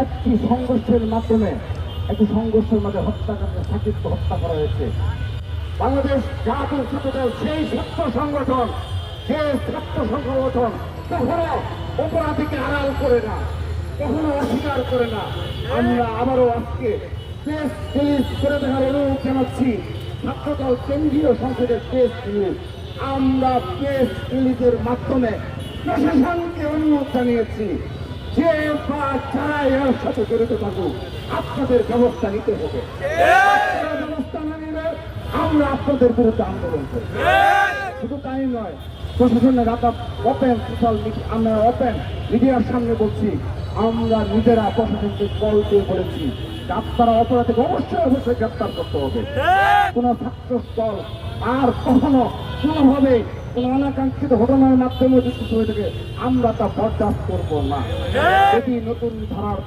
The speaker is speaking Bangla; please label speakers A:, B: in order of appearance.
A: একটি সংঘর্ষের মাধ্যমে সাকিবকে হত্যা করা হয়েছে। বাংলাদেশ জাতীয় ছাত্রদল সেই ছাত্র সংগঠন কখনো অপরাধীকে আড়াল করে না, কখনো অস্বীকার করে না। আমরা আবারও আজকে প্রেস রিলিজ করে দেওয়ার অনুরোধ জানাচ্ছি। ছাত্রদল কেন্দ্রীয় সংসদের প্রেস রিলিজ, আমরা প্রেস রিলিজের মাধ্যমে প্রশাসনকে অনুরোধ জানিয়েছি যে বা যারা এর সাথে জড়িত থাকুক আপনাদের ব্যবস্থা নিতে হবে। ব্যবস্থা না নিলে আমরা আপনাদের বিরুদ্ধে আন্দোলন করব। শুধু তাই নয়, প্রশাসনের ওপেন সোশ্যাল মিডিয়া, আমরা ওপেন মিডিয়ার সামনে বলছি, আমরা নিজেরা প্রশাসনকে কল দিয়ে বলেছি আপনারা অপরাধীকে অবশ্যই গ্রেপ্তার করতে হবে। কোন ছাত্রদল আর কখনো কোনোভাবে কোন অনাকাঙ্ক্ষিত ঘটনার মাধ্যমে যুক্ত হয়ে থাকে আমরা তা বরদাস্ত করবো না। এটি নতুন ধারার